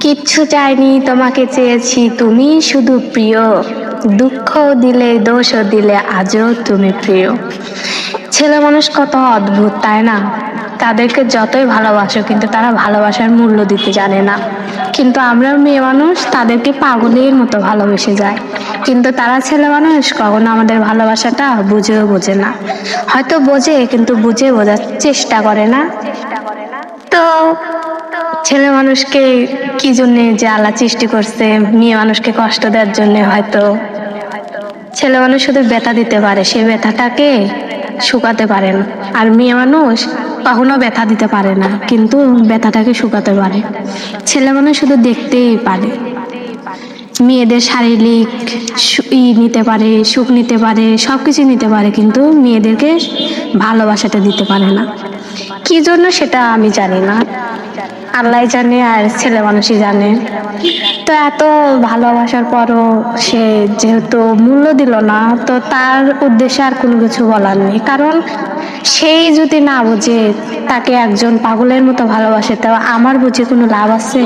কিচ্ছু চাইনি, তোমাকে চেয়েছি, তুমি শুধু প্রিয়। দুঃখ দিলে দোষও দিলে আজও তুমি প্রিয়। ছেলে মানুষ কত অদ্ভুত, তাই না? তাদেরকে যতই ভালোবাসো কিন্তু তারা ভালোবাসার মূল্য দিতে জানে না। কিন্তু আমরা মেয়ে মানুষ তাদেরকে পাগলের মতো ভালোবেসে যায়, কিন্তু তারা ছেলে মানুষ কখনো আমাদের ভালোবাসাটা বুঝেও বোঝে না। হয়তো বোঝে কিন্তু বুঝে বোঝার চেষ্টা করে না। তো ছেলে মানুষকে কি জন্য যে আল্লাহ সৃষ্টি করছে মেয়ে মানুষকে কষ্ট দেওয়ার জন্য? হয়তো ছেলে মানুষ শুধু ব্যথা দিতে পারে, সে ব্যথাটাকে শুকাতে পারে না। আর মেয়ে মানুষ কখনো ব্যথা দিতে পারে না কিন্তু ব্যথাটাকে শুকাতে পারে। ছেলে মানুষ শুধু দেখতেই পারে। মেয়েদের শারীরিক নিতে পারে, সুখ নিতে পারে, সবকিছু নিতে পারে, কিন্তু মেয়েদেরকে ভালোবাসাটা দিতে পারে না। কি জন্য সেটা আমি জানি না, আল্লাহ জানে আর ছেলে মানুষই জানে। তো এত ভালোবাসার পরও সে যেহেতু মূল্য দিল না, তো তার উদ্দেশ্যে আর কোনো কিছু বলার নেই। কারণ সেই যদি না বোঝে তাকে একজন পাগলের মতো ভালোবাসে, তো আমার বুঝে কোনো লাভ আছে?